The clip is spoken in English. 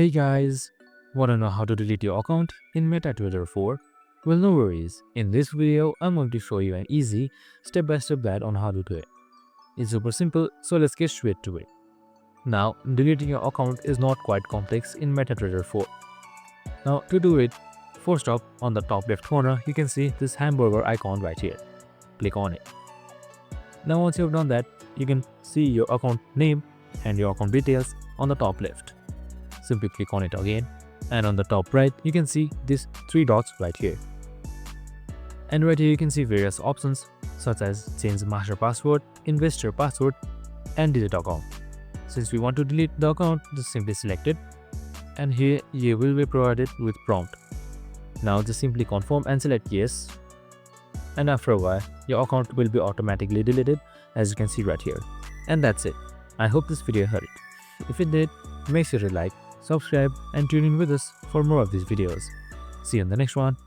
Hey guys, wanna know how to delete your account in MetaTrader 4? Well, no worries. In this video, I'm going to show you an easy step-by-step guide on how to do it. It's super simple, so let's get straight to it. Now, deleting your account is not quite complex in MetaTrader 4. Now, to do it, first up, on the top left corner, you can see this hamburger icon right here. Click on it. Now, once you've done that, you can see your account name and your account details on the top left. Simply click on it again, and on the top right you can see these three dots right here, and right here you can see various options such as change master password, investor password, and delete account. Since we want to delete the account, just simply select it, and here you will be provided with prompt. Now just simply confirm and select yes, and after a while your account will be automatically deleted, as you can see right here. And that's it. I hope this video helped. If it did, make sure to like, subscribe, and tune in with us for more of these videos. See you in the next one.